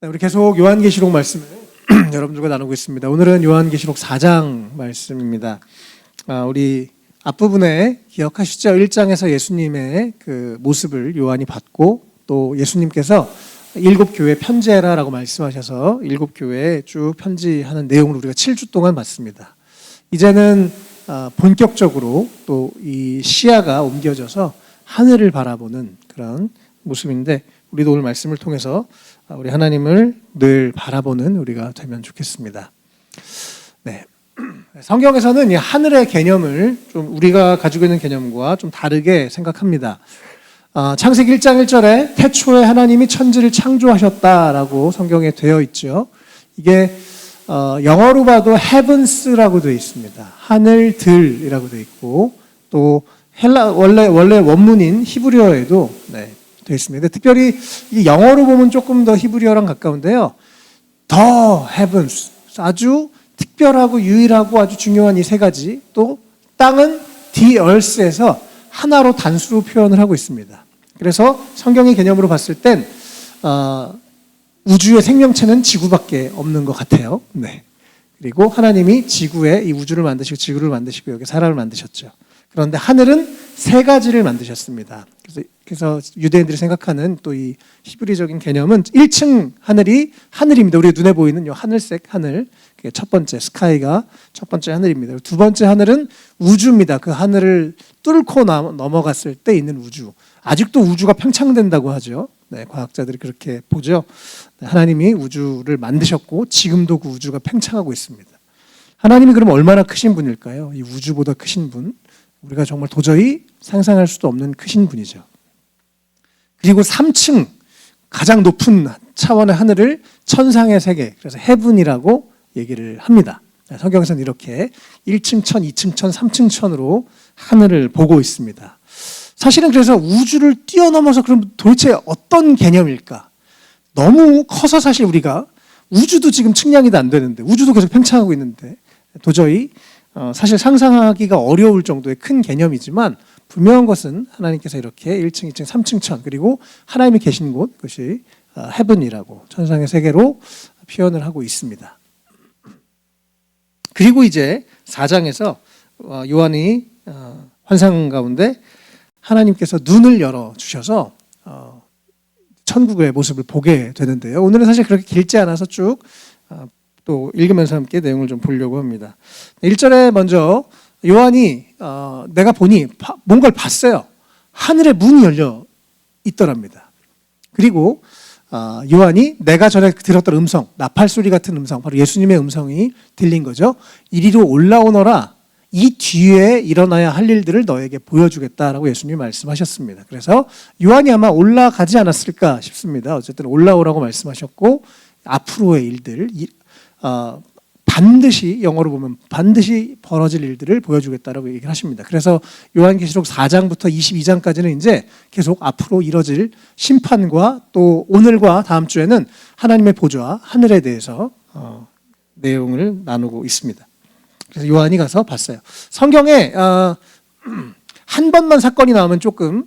우리 계속 요한계시록 말씀을 여러분들과 나누고 있습니다. 오늘은 요한계시록 4장 말씀입니다. 우리 앞부분에 기억하시죠? 1장에서 예수님의 그 모습을 요한이 봤고, 또 예수님께서 7교회 편지해라라고 말씀하셔서 7교회에 쭉 편지하는 내용을 우리가 7주 동안 봤습니다. 이제는 본격적으로 또 이 시야가 옮겨져서 하늘을 바라보는 그런 모습인데, 우리도 오늘 말씀을 통해서 우리 하나님을 늘 바라보는 우리가 되면 좋겠습니다. 네. 성경에서는 이 하늘의 개념을 좀 우리가 가지고 있는 개념과 좀 다르게 생각합니다. 창세기 1장 1절에 태초에 하나님이 천지를 창조하셨다라고 성경에 되어 있죠. 이게 영어로 봐도 heavens라고 되어 있습니다. 하늘들이라고 되어 있고, 또 원래 원문인 히브리어에도 되어 있습니다. 특별히 이 영어로 보면 조금 더 히브리어랑 가까운데요. The heavens, 아주 특별하고 유일하고 아주 중요한 이 세 가지, 또 땅은 the earth에서 하나로 단수로 표현을 하고 있습니다. 그래서 성경의 개념으로 봤을 땐 우주의 생명체는 지구밖에 없는 것 같아요. 네. 그리고 하나님이 지구에 이 우주를 만드시고 지구를 만드시고 여기 사람을 만드셨죠. 그런데 하늘은 세 가지를 만드셨습니다. 그래서 유대인들이 생각하는 또 이 히브리적인 개념은 1층 하늘이 하늘입니다. 우리 눈에 보이는 이 하늘색 하늘, 그게 첫 번째 스카이가 첫 번째 하늘입니다. 두 번째 하늘은 우주입니다. 그 하늘을 뚫고 넘어갔을 때 있는 우주. 아직도 우주가 팽창된다고 하죠. 네, 과학자들이 그렇게 보죠. 하나님이 우주를 만드셨고 지금도 그 우주가 팽창하고 있습니다. 하나님이 그럼 얼마나 크신 분일까요? 이 우주보다 크신 분, 우리가 정말 도저히 상상할 수도 없는 크신 분이죠. 그리고 3층 가장 높은 차원의 하늘을 천상의 세계, 그래서 헤븐이라고 얘기를 합니다. 성경에서는 이렇게 1층 천, 2층 천, 3층 천으로 하늘을 보고 있습니다. 사실은 그래서 우주를 뛰어넘어서 그럼 도대체 어떤 개념일까? 너무 커서 사실 우리가 우주도 지금 측량이 안 되는데, 우주도 계속 팽창하고 있는데 도저히 사실 상상하기가 어려울 정도의 큰 개념이지만, 분명한 것은 하나님께서 이렇게 1층, 2층, 3층 천, 그리고 하나님이 계신 곳, 그것이 헤븐이라고 천상의 세계로 표현을 하고 있습니다. 그리고 이제 4장에서 요한이 환상 가운데 하나님께서 눈을 열어주셔서 천국의 모습을 보게 되는데요. 오늘은 사실 그렇게 길지 않아서 쭉 또 읽으면서 함께 내용을 좀 보려고 합니다. 1절에 먼저 요한이 내가 보니 뭔가를 봤어요. 하늘의 문이 열려 있더랍니다. 그리고 요한이 내가 전에 들었던 음성, 나팔 소리 같은 음성, 바로 예수님의 음성이 들린 거죠. 이리로 올라오너라, 이 뒤에 일어나야 할 일들을 너에게 보여주겠다라고 예수님이 말씀하셨습니다. 그래서 요한이 아마 올라가지 않았을까 싶습니다. 어쨌든 올라오라고 말씀하셨고, 앞으로의 일들, 반드시, 영어로 보면 반드시 벌어질 일들을 보여주겠다라고 얘기를 하십니다. 그래서 요한계시록 4장부터 22장까지는 이제 계속 앞으로 이뤄질 심판과 또 오늘과 다음 주에는 하나님의 보좌, 하늘에 대해서 내용을 나누고 있습니다. 그래서 요한이 가서 봤어요. 성경에 한 번만 사건이 나오면 조금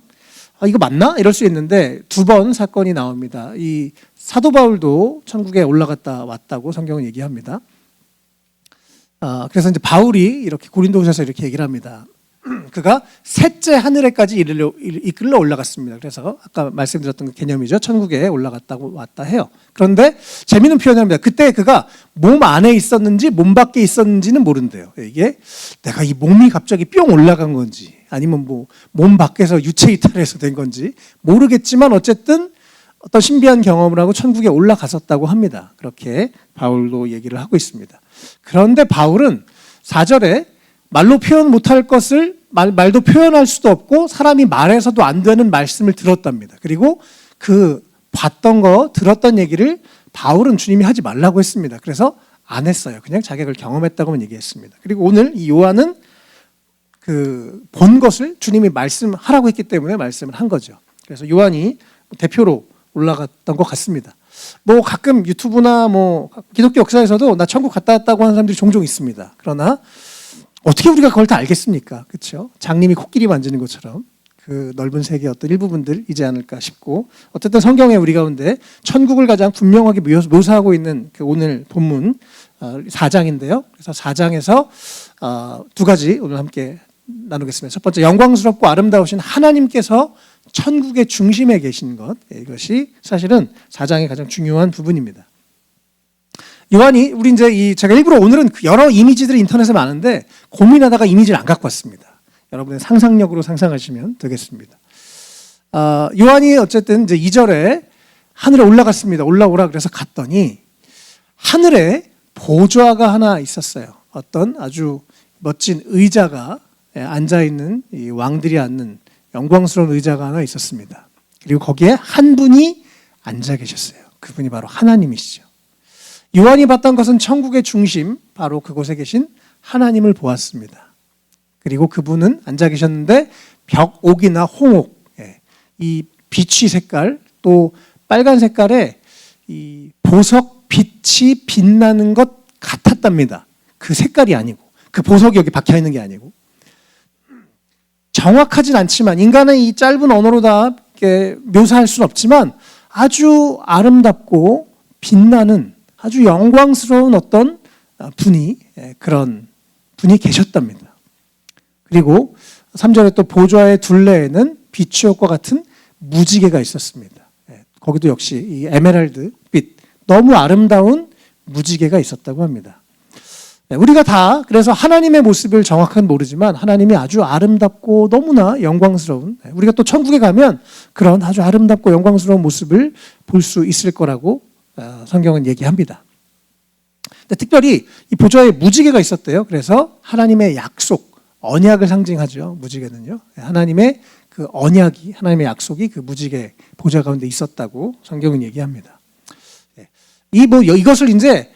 이거 맞나? 이럴 수 있는데 2번 사건이 나옵니다. 이 사도 바울도 천국에 올라갔다 왔다고 성경은 얘기합니다. 그래서 이제 바울이 이렇게 고린도후서에서 이렇게 얘기를 합니다. 그가 셋째 하늘에까지 이끌러 올라갔습니다. 그래서 아까 말씀드렸던 그 개념이죠. 천국에 올라갔다고 왔다 해요. 그런데 재미있는 표현을 합니다. 그때 그가 몸 안에 있었는지 몸 밖에 있었는지는 모른대요. 이게 내가 이 몸이 갑자기 뿅 올라간 건지, 아니면 뭐 몸 밖에서 유체 이탈해서 된 건지 모르겠지만 어쨌든 어떤 신비한 경험을 하고 천국에 올라갔었다고 합니다. 그렇게 바울도 얘기를 하고 있습니다. 그런데 바울은 4절에 말로 표현 못할 것을 말도 표현할 수도 없고 사람이 말해서도 안 되는 말씀을 들었답니다. 그리고 그 봤던 거, 들었던 얘기를 바울은 주님이 하지 말라고 했습니다. 그래서 안 했어요. 그냥 자기가 경험했다고만 얘기했습니다. 그리고 오늘 이 요한은 그 본 것을 주님이 말씀하라고 했기 때문에 말씀을 한 거죠. 그래서 요한이 대표로 올라갔던 것 같습니다. 뭐 가끔 유튜브나 뭐 기독교 역사에서도 나 천국 갔다 왔다고 하는 사람들이 종종 있습니다. 그러나 어떻게 우리가 그걸 다 알겠습니까? 그렇죠? 장님이 코끼리 만지는 것처럼 그 넓은 세계의 어떤 일부분들이지 않을까 싶고, 어쨌든 성경에 우리 가운데 천국을 가장 분명하게 묘사하고 있는 그 오늘 본문 4장인데요. 그래서 4장에서 두 가지 오늘 함께 나누겠습니다. 첫 번째, 영광스럽고 아름다우신 하나님께서 천국의 중심에 계신 것, 이것이 사실은 4장의 가장 중요한 부분입니다. 요한이 우리 이제 제가 일부러 오늘은 여러 이미지들이 인터넷에 많은데 고민하다가 이미지를 안 갖고 왔습니다. 여러분의 상상력으로 상상하시면 되겠습니다. 요한이 어쨌든 이제 2절에 하늘에 올라갔습니다. 올라오라 그래서 갔더니 하늘에 보좌가 하나 있었어요. 어떤 아주 멋진 의자가 앉아 있는 이 왕들이 앉는 영광스러운 의자가 하나 있었습니다. 그리고 거기에 한 분이 앉아 계셨어요. 그분이 바로 하나님이시죠. 요한이 봤던 것은 천국의 중심, 바로 그곳에 계신 하나님을 보았습니다. 그리고 그분은 앉아 계셨는데 벽옥이나 홍옥, 이 비취 색깔, 또 빨간 색깔의 이 보석 빛이 빛나는 것 같았답니다. 그 색깔이 아니고, 그 보석이 여기 박혀 있는 게 아니고. 정확하진 않지만, 인간의 이 짧은 언어로 다 묘사할 수는 없지만 아주 아름답고 빛나는 아주 영광스러운 어떤 그런 분이 계셨답니다. 그리고 3절에 또 보좌의 둘레에는 비추옥과 같은 무지개가 있었습니다. 거기도 역시 이 에메랄드 빛, 너무 아름다운 무지개가 있었다고 합니다. 우리가 다 그래서 하나님의 모습을 정확하게 모르지만 하나님이 아주 아름답고 너무나 영광스러운, 우리가 또 천국에 가면 그런 아주 아름답고 영광스러운 모습을 볼 수 있을 거라고 성경은 얘기합니다. 근데 특별히 이 보좌에 무지개가 있었대요. 그래서 하나님의 약속, 언약을 상징하죠. 무지개는요. 하나님의 그 언약이, 하나님의 약속이 그 무지개 보좌 가운데 있었다고 성경은 얘기합니다. 이것을 이제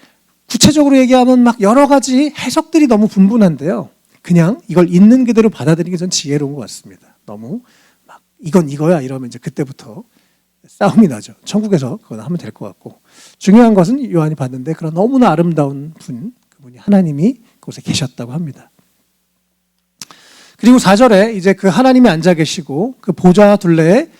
구체적으로 얘기하면 막 여러 가지 해석들이 너무 분분한데요. 그냥 이걸 있는 그대로 받아들이는 게 전 지혜로운 것 같습니다. 너무 막 이건 이거야 이러면 이제 그때부터 싸움이 나죠. 천국에서 그건 하면 될 것 같고, 중요한 것은 요한이 봤는데 그런 너무나 아름다운 그분이 하나님이 그곳에 계셨다고 합니다. 그리고 4절에 이제 그 하나님이 앉아 계시고 그 보좌 둘레에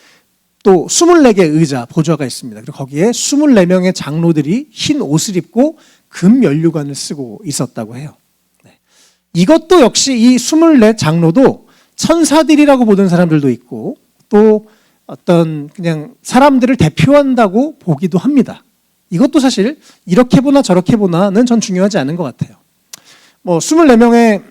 또 24개의 의자, 보좌가 있습니다. 그리고 거기에 24명의 장로들이 흰 옷을 입고 금 면류관을 쓰고 있었다고 해요. 이것도 역시 이 24 장로도 천사들이라고 보는 사람들도 있고, 또 어떤 그냥 사람들을 대표한다고 보기도 합니다. 이것도 사실 이렇게 보나 저렇게 보나는 전 중요하지 않은 것 같아요. 24명의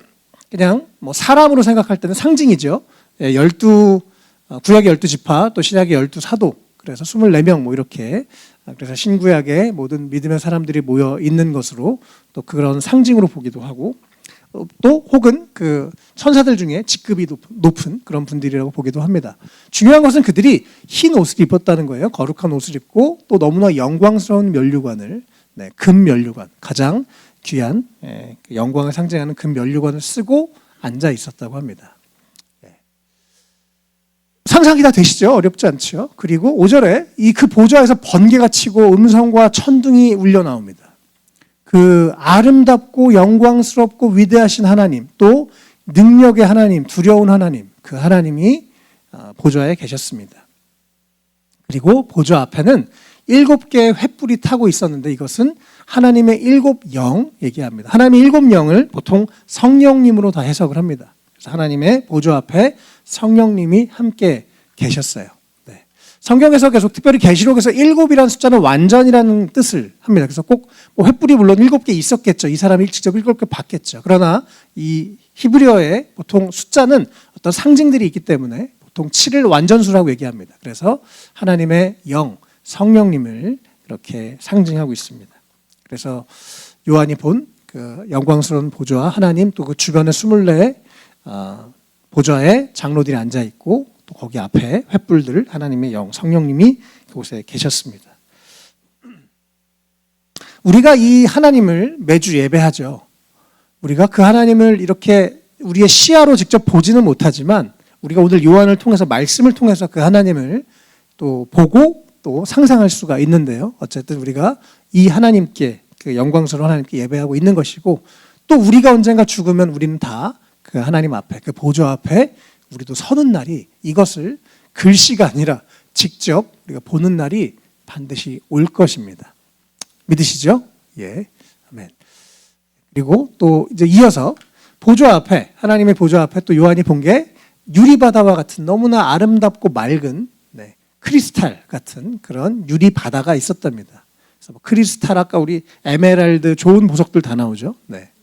그냥 사람으로 생각할 때는 상징이죠. 구약의 12지파, 또 신약의 12사도, 그래서 24명 이렇게, 그래서 신구약의 모든 믿음의 사람들이 모여 있는 것으로 또 그런 상징으로 보기도 하고, 또 혹은 그 천사들 중에 직급이 높은 그런 분들이라고 보기도 합니다. 중요한 것은 그들이 흰 옷을 입었다는 거예요. 거룩한 옷을 입고 또 너무나 영광스러운 면류관을, 금 면류관, 가장 귀한 영광을 상징하는 금 면류관을 쓰고 앉아 있었다고 합니다. 상상이 다 되시죠? 어렵지 않죠? 그리고 5절에 그 보좌에서 번개가 치고 음성과 천둥이 울려 나옵니다. 그 아름답고 영광스럽고 위대하신 하나님, 또 능력의 하나님, 두려운 하나님, 그 하나님이 보좌에 계셨습니다. 그리고 보좌 앞에는 7개의 횃불이 타고 있었는데 이것은 하나님의 7영 얘기합니다. 하나님의 7영을 보통 성령님으로 다 해석을 합니다. 그래서 하나님의 보좌 앞에 성령님이 함께 계셨어요. 성경에서 계속 특별히 계시록에서 7이라는 숫자는 완전이라는 뜻을 합니다. 그래서 꼭 횃불이 물론 7개 있었겠죠. 이 사람이 직접 7개 봤겠죠. 그러나 이 히브리어의 보통 숫자는 어떤 상징들이 있기 때문에 보통 7을 완전수라고 얘기합니다. 그래서 하나님의 영, 성령님을 이렇게 상징하고 있습니다. 그래서 요한이 본 그 영광스러운 보좌와 하나님, 또 그 주변에 24 보좌에 장로들이 앉아 있고, 또 거기 앞에 횃불들, 하나님의 영, 성령님이 그곳에 계셨습니다. 우리가 이 하나님을 매주 예배하죠. 우리가 그 하나님을 이렇게 우리의 시야로 직접 보지는 못하지만 우리가 오늘 요한을 통해서, 말씀을 통해서 그 하나님을 또 보고 또 상상할 수가 있는데요. 어쨌든 우리가 이 하나님께, 그 영광스러운 하나님께 예배하고 있는 것이고, 또 우리가 언젠가 죽으면 우리는 다 그 하나님 앞에, 그 보좌 앞에 우리도 서는 날이, 이것을 글씨가 아니라 직접 우리가 보는 날이 반드시 올 것입니다. 믿으시죠? 예. 아멘. 그리고 또 이제 이어서 보좌 앞에, 하나님의 보좌 앞에 또 요한이 본 게 유리바다와 같은 너무나 아름답고 맑은 크리스탈 같은 그런 유리바다가 있었답니다. 그래서 뭐 크리스탈, 아까 우리 에메랄드, 좋은 보석들 다 나오죠.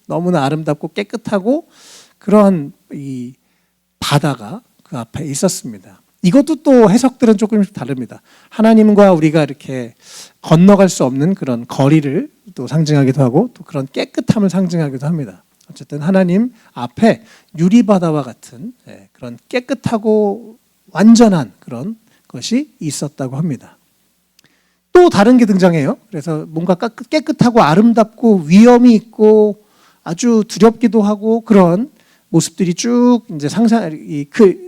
너무나 아름답고 깨끗하고 그러한 이 바다가 그 앞에 있었습니다. 이것도 또 해석들은 조금씩 다릅니다. 하나님과 우리가 이렇게 건너갈 수 없는 그런 거리를 또 상징하기도 하고 또 그런 깨끗함을 상징하기도 합니다. 어쨌든 하나님 앞에 유리바다와 같은 그런 깨끗하고 완전한 그런 것이 있었다고 합니다. 또 다른 게 등장해요. 그래서 뭔가 깨끗하고 아름답고 위엄이 있고 아주 두렵기도 하고 그런 모습들이 쭉 이제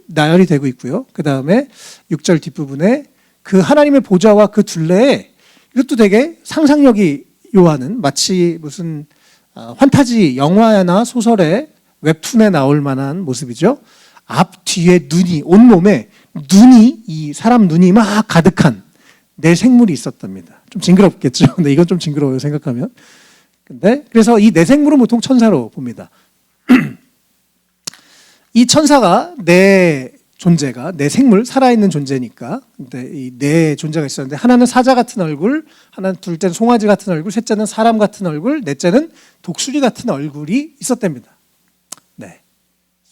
나열이 되고 있고요. 그 다음에 6절 뒷부분에 그 하나님의 보좌와 그 둘레에, 이것도 되게 상상력이 요하는, 마치 무슨 환타지 영화나 소설에 웹툰에 나올 만한 모습이죠. 앞 뒤에 눈이, 온몸에 눈이, 이 사람 눈이 막 가득한 네 생물이 있었답니다. 좀 징그럽겠죠. 근데 이건 좀 징그러워요, 생각하면. 근데 그래서 이 네 생물은 보통 천사로 봅니다. 이 천사가 네 존재가, 네 생물, 살아있는 존재니까. 근데 이 네 존재가 있었는데 하나는 사자 같은 얼굴, 하나는 둘째는 송아지 같은 얼굴, 셋째는 사람 같은 얼굴, 넷째는 독수리 같은 얼굴이 있었답니다.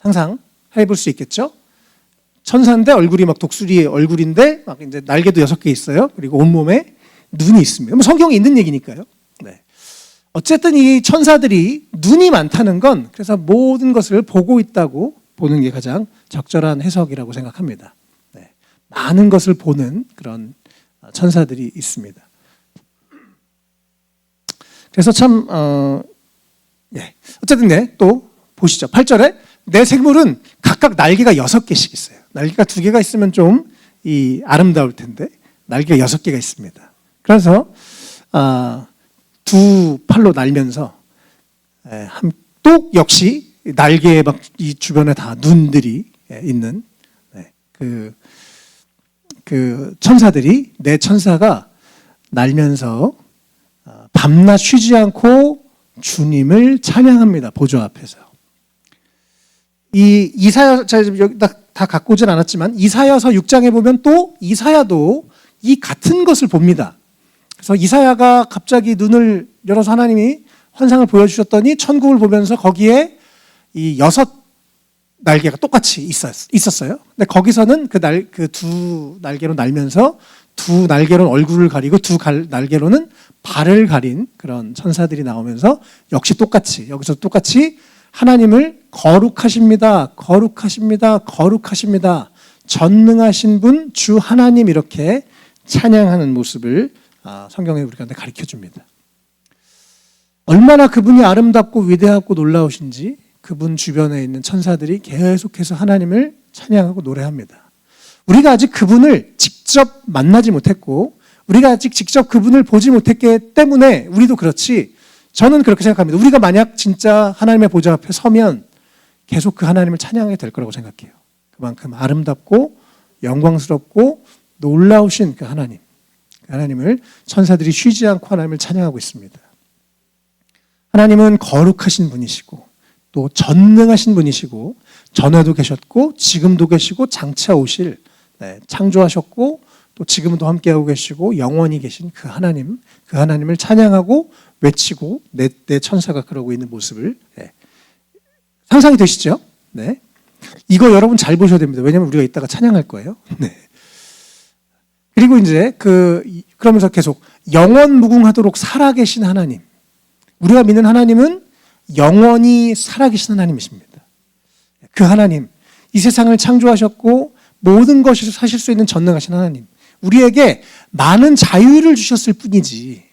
상상해 볼 수 있겠죠? 천사인데 얼굴이 막 독수리의 얼굴인데 막 이제 날개도 6개 있어요. 그리고 온몸에 눈이 있습니다. 뭐 성경에 있는 얘기니까요. 어쨌든 이 천사들이 눈이 많다는 건 그래서 모든 것을 보고 있다고 보는 게 가장 적절한 해석이라고 생각합니다. 많은 것을 보는 그런 천사들이 있습니다. 그래서 참 어쨌든 또 보시죠. 8절에 네 생물은 각각 날개가 6개씩 있어요. 날개가 2개가 있으면 좀 아름다울 텐데 날개가 6개가 있습니다. 그래서 두 팔로 날면서 또 역시 날개에 막 이 주변에 다 눈들이 있는 그 천사들이, 네 천사가 날면서 밤낮 쉬지 않고 주님을 찬양합니다. 보좌 앞에서. 이 이사야, 제가 여기 다 갖고 오진 않았지만 이사야서 6장에 보면 또 이사야도 이 같은 것을 봅니다. 그래서 이사야가 갑자기 눈을 열어서 하나님이 환상을 보여주셨더니 천국을 보면서 거기에 이 6 날개가 똑같이 있었어요. 근데 거기서는 그 두 날개로 날면서 두 날개로는 얼굴을 가리고 두 날개로는 발을 가린 그런 천사들이 나오면서 역시 똑같이, 여기서 똑같이 하나님을 거룩하십니다, 거룩하십니다, 거룩하십니다, 전능하신 분 주 하나님, 이렇게 찬양하는 모습을 성경에 우리한테 가르쳐 줍니다. 얼마나 그분이 아름답고 위대하고 놀라우신지 그분 주변에 있는 천사들이 계속해서 하나님을 찬양하고 노래합니다. 우리가 아직 그분을 직접 만나지 못했고 우리가 아직 직접 그분을 보지 못했기 때문에 우리도 그렇지, 저는 그렇게 생각합니다. 우리가 만약 진짜 하나님의 보좌 앞에 서면 계속 그 하나님을 찬양하게 될 거라고 생각해요. 그만큼 아름답고 영광스럽고 놀라우신 그 하나님, 그 하나님을 천사들이 쉬지 않고 하나님을 찬양하고 있습니다. 하나님은 거룩하신 분이시고 또 전능하신 분이시고 전에도 계셨고 지금도 계시고 장차 오실, 창조하셨고 또 지금도 함께하고 계시고 영원히 계신 그 하나님, 그 하나님을 찬양하고 외치고 내 천사가 그러고 있는 모습을 상상이 되시죠? 이거 여러분 잘 보셔야 됩니다. 왜냐하면 우리가 이따가 찬양할 거예요. 그리고 이제 그러면서 계속 영원 무궁하도록 살아계신 하나님, 우리가 믿는 하나님은 영원히 살아계신 하나님이십니다. 그 하나님, 이 세상을 창조하셨고 모든 것을 사실 수 있는 전능하신 하나님, 우리에게 많은 자유를 주셨을 뿐이지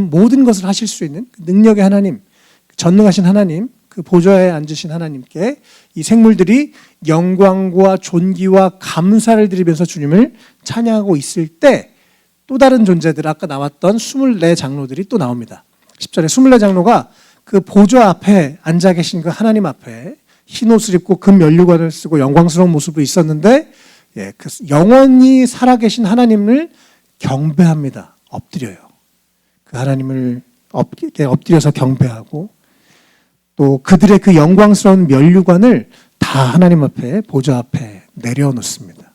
모든 것을 하실 수 있는 능력의 하나님, 전능하신 하나님, 그 보좌에 앉으신 하나님께 이 생물들이 영광과 존귀와 감사를 드리면서 주님을 찬양하고 있을 때 또 다른 존재들, 아까 나왔던 24 장로들이 또 나옵니다. 10절에 24 장로가 그 보좌 앞에 앉아 계신 그 하나님 앞에 흰 옷을 입고 금 면류관을 쓰고 영광스러운 모습으로 있었는데 그 영원히 살아계신 하나님을 경배합니다. 엎드려요. 그 하나님을 엎드려서 경배하고 또 그들의 그 영광스러운 면류관을 다 하나님 앞에 보좌 앞에 내려놓습니다.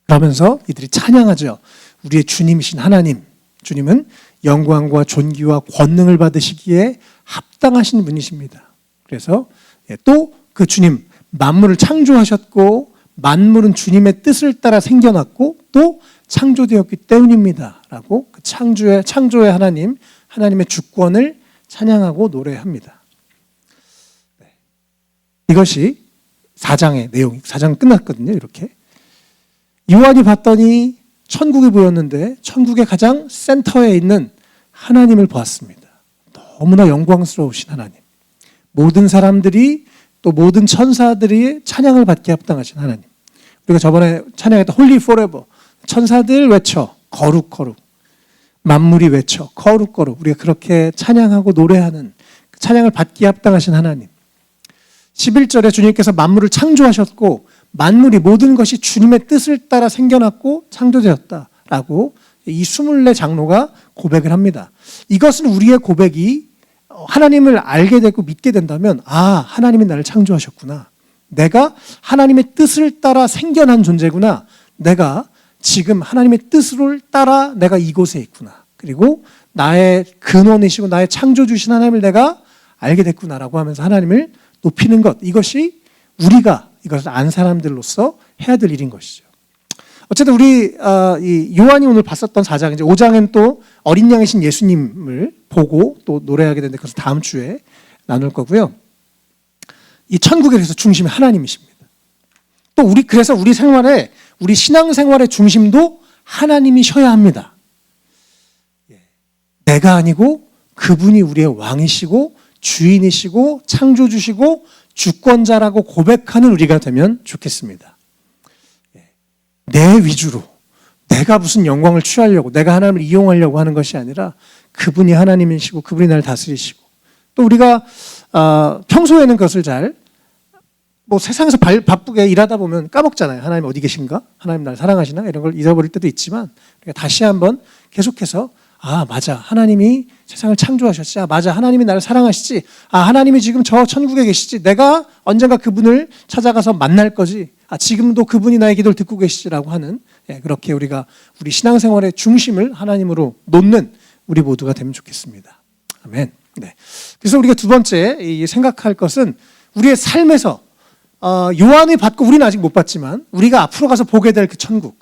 그러면서 이들이 찬양하죠. 우리의 주님이신 하나님, 주님은 영광과 존귀와 권능을 받으시기에 합당하신 분이십니다. 그래서 또 그 주님, 만물을 창조하셨고 만물은 주님의 뜻을 따라 생겨났고 또 창조되었기 때문입니다. 라고 그 창조의 하나님, 하나님의 주권을 찬양하고 노래합니다. 이것이 4장의 내용, 4장 끝났거든요. 이렇게. 요한이 봤더니 천국이 보였는데 천국의 가장 센터에 있는 하나님을 보았습니다. 너무나 영광스러우신 하나님. 모든 사람들이 또 모든 천사들이 찬양을 받게 합당하신 하나님. 우리가 저번에 찬양했던 홀리 포레버. 천사들 외쳐 거룩 거룩. 만물이 외쳐 거룩 거룩. 우리가 그렇게 찬양하고 노래하는 찬양을 받기에 합당하신 하나님. 11절에 주님께서 만물을 창조하셨고 만물이 모든 것이 주님의 뜻을 따라 생겨났고 창조되었다라고 이 24장로가 고백을 합니다. 이것은 우리의 고백이 하나님을 알게 되고 믿게 된다면 하나님이 나를 창조하셨구나. 내가 하나님의 뜻을 따라 생겨난 존재구나. 내가 지금 하나님의 뜻을 따라 내가 이곳에 있구나. 그리고 나의 근원이시고 나의 창조주신 하나님을 내가 알게 됐구나라고 하면서 하나님을 높이는 것. 이것이 우리가 이것을 안 사람들로서 해야 될 일인 것이죠. 어쨌든 우리 이 요한이 오늘 봤었던 4장, 이제 5장엔 또 어린 양이신 예수님을 보고 또 노래하게 되는데 그것을 다음 주에 나눌 거고요. 이 천국에 대해서 중심이 하나님이십니다. 또 그래서 우리 생활에, 우리 신앙생활의 중심도 하나님이셔야 합니다. 내가 아니고 그분이 우리의 왕이시고 주인이시고 창조주시고 주권자라고 고백하는 우리가 되면 좋겠습니다. 내 위주로 내가 무슨 영광을 취하려고 내가 하나님을 이용하려고 하는 것이 아니라 그분이 하나님이시고 그분이 나를 다스리시고 또 우리가 평소에는 그것을 잘 세상에서 바쁘게 일하다 보면 까먹잖아요. 하나님 어디 계신가? 하나님 나를 사랑하시나? 이런 걸 잊어버릴 때도 있지만 다시 한번 계속해서 맞아. 하나님이 세상을 창조하셨지. 맞아. 하나님이 나를 사랑하시지. 하나님이 지금 저 천국에 계시지. 내가 언젠가 그분을 찾아가서 만날 거지. 지금도 그분이 나의 기도를 듣고 계시지라고 하는 그렇게 우리가 우리 신앙생활의 중심을 하나님으로 놓는 우리 모두가 되면 좋겠습니다. 아멘. 네. 그래서 우리가 두 번째 생각할 것은 우리의 삶에서 요한이 받고 우리는 아직 못 봤지만 우리가 앞으로 가서 보게 될 그 천국.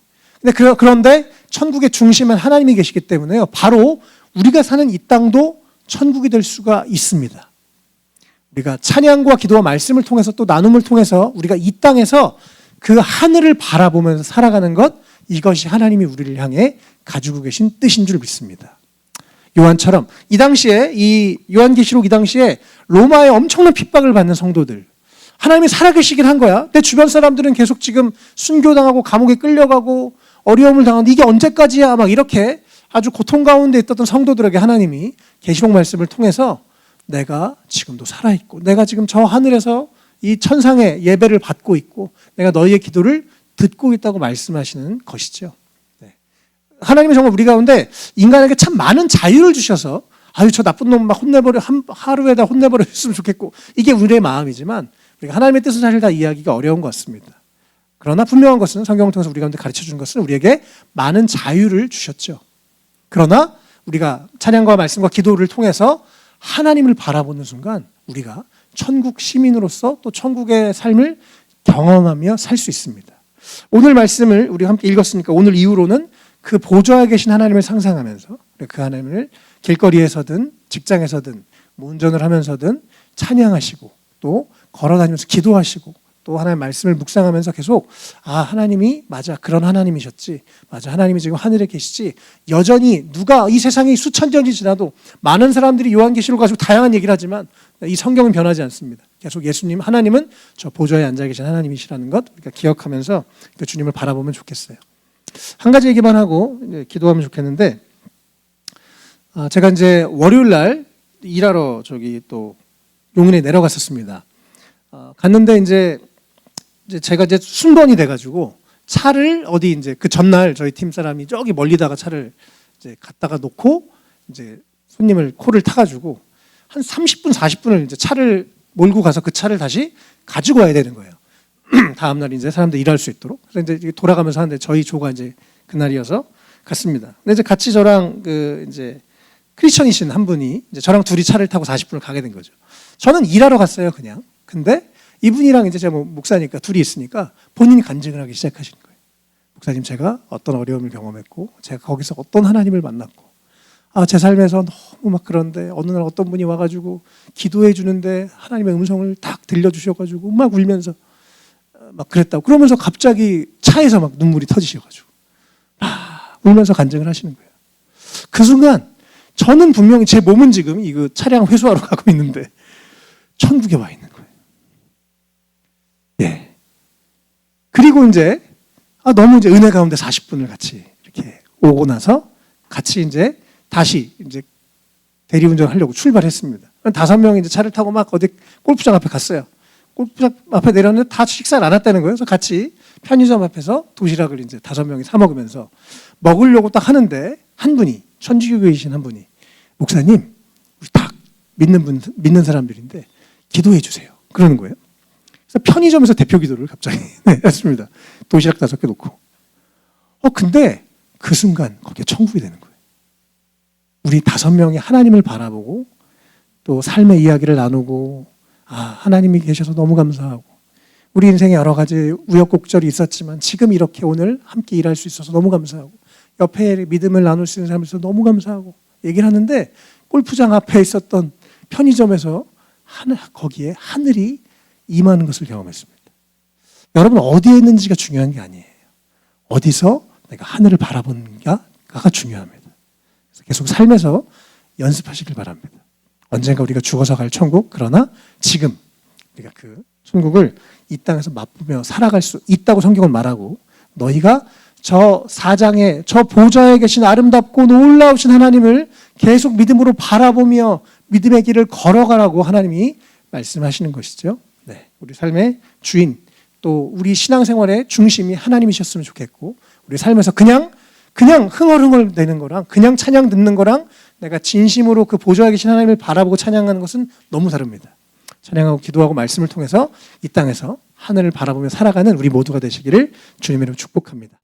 그런데 천국의 중심엔 하나님이 계시기 때문에요. 바로 우리가 사는 이 땅도 천국이 될 수가 있습니다. 우리가 찬양과 기도와 말씀을 통해서 또 나눔을 통해서 우리가 이 땅에서 그 하늘을 바라보면서 살아가는 것, 이것이 하나님이 우리를 향해 가지고 계신 뜻인 줄 믿습니다. 요한처럼 이 당시에 이 요한계시록 이 당시에 로마의 엄청난 핍박을 받는 성도들, 하나님이 살아계시긴 한 거야. 내 주변 사람들은 계속 지금 순교당하고 감옥에 끌려가고 어려움을 당하는데 이게 언제까지야? 막 이렇게 아주 고통 가운데 있었던 성도들에게 하나님이 계시록 말씀을 통해서 내가 지금도 살아있고 내가 지금 저 하늘에서 이 천상의 예배를 받고 있고 내가 너희의 기도를 듣고 있다고 말씀하시는 것이죠. 네. 하나님이 정말 우리 가운데 인간에게 참 많은 자유를 주셔서 저 나쁜 놈 막 혼내버려 하루에다 혼내버려 줬으면 좋겠고 이게 우리의 마음이지만 우리가 하나님의 뜻을 사실 다 이해하기가 어려운 것 같습니다. 그러나 분명한 것은 성경을 통해서 우리 가운데 가르쳐주는 것은 우리에게 많은 자유를 주셨죠. 그러나 우리가 찬양과 말씀과 기도를 통해서 하나님을 바라보는 순간 우리가 천국 시민으로서 또 천국의 삶을 경험하며 살 수 있습니다. 오늘 말씀을 우리 함께 읽었으니까 오늘 이후로는 그 보좌에 계신 하나님을 상상하면서 그 하나님을 길거리에서든 직장에서든 운전을 하면서든 찬양하시고 또 걸어다니면서 기도하시고 또 하나님의 말씀을 묵상하면서 계속 하나님이 맞아 그런 하나님이셨지, 맞아 하나님이 지금 하늘에 계시지. 여전히 누가 이 세상이 수천 년이 지나도 많은 사람들이 요한계시록 가지고 다양한 얘기를 하지만 이 성경은 변하지 않습니다. 계속 예수님 하나님은 저 보좌에 앉아 계신 하나님이시라는 것 우리가 기억하면서 그 주님을 바라보면 좋겠어요. 한 가지 얘기만 하고 기도하면 좋겠는데 제가 이제 월요일 날 일하러 또 용인에 내려갔었습니다. 갔는데 이제 제가 이제 순번이 돼가지고 차를 어디 이제 그 전날 저희 팀 사람이 저기 멀리다가 차를 이제 갖다가 놓고 이제 손님을 코를 타가지고 한 30분 40분을 이제 차를 몰고 가서 그 차를 다시 가지고 와야 되는 거예요. 다음 날 이제 사람들 일할 수 있도록. 그래서 이제 돌아가면서 하는데 저희 조가 이제 그날이어서 갔습니다. 근데 이제 같이 저랑 그 이제 크리스천이신 한 분이 이제 저랑 둘이 차를 타고 40분을 가게 된 거죠. 저는 일하러 갔어요, 그냥. 근데 이분이랑 이제 제가 목사니까 둘이 있으니까 본인이 간증을 하기 시작하시는 거예요. 목사님, 제가 어떤 어려움을 경험했고, 제가 거기서 어떤 하나님을 만났고, 제 삶에서 너무 막 그런데 어느 날 어떤 분이 와가지고 기도해 주는데 하나님의 음성을 딱 들려주셔가지고 막 울면서 막 그랬다고. 그러면서 갑자기 차에서 막 눈물이 터지셔가지고 울면서 간증을 하시는 거예요. 그 순간 저는 분명히 제 몸은 지금 이거 차량 회수하러 가고 있는데 천국에 와 있는 거예요. 예. 그리고 이제 너무 이제 은혜 가운데 40분을 같이 이렇게 오고 나서 같이 이제 다시 이제 대리운전 하려고 출발했습니다. 5명이 이제 차를 타고 막 어디 골프장 앞에 갔어요. 골프장 앞에 내렸는데 다 식사를 안 했다는 거예요. 그래서 같이 편의점 앞에서 도시락을 이제 5명이 사 먹으면서 먹으려고 딱 하는데 한 분이, 천주교계이신 한 분이, 목사님, 우리 다 믿는 사람들인데 기도해 주세요. 그러는 거예요. 그래서 편의점에서 대표 기도를 갑자기 했습니다. 도시락 5개 놓고. 근데 그 순간 거기에 천국이 되는 거예요. 우리 5명이 하나님을 바라보고 또 삶의 이야기를 나누고 하나님이 계셔서 너무 감사하고 우리 인생에 여러 가지 우여곡절이 있었지만 지금 이렇게 오늘 함께 일할 수 있어서 너무 감사하고 옆에 믿음을 나눌 수 있는 사람이 있어서 너무 감사하고 얘기를 하는데 골프장 앞에 있었던 편의점에서 거기에 하늘이 임하는 것을 경험했습니다. 여러분, 어디에 있는지가 중요한 게 아니에요. 어디서 내가 하늘을 바라보는가가 중요합니다. 계속 삶에서 연습하시길 바랍니다. 언젠가 우리가 죽어서 갈 천국, 그러나 지금 우리가 그 천국을 이 땅에서 맛보며 살아갈 수 있다고 성경은 말하고, 너희가 저 사장에 저 보좌에 계신 아름답고 놀라우신 하나님을 계속 믿음으로 바라보며 믿음의 길을 걸어가라고 하나님이 말씀하시는 것이죠. 네, 우리 삶의 주인, 또 우리 신앙생활의 중심이 하나님이셨으면 좋겠고, 우리 삶에서 그냥 흥얼흥얼 대는 거랑 그냥 찬양 듣는 거랑 내가 진심으로 그 보좌에 계신 하나님을 바라보고 찬양하는 것은 너무 다릅니다. 찬양하고 기도하고 말씀을 통해서 이 땅에서 하늘을 바라보며 살아가는 우리 모두가 되시기를 주님의 이름으로 축복합니다.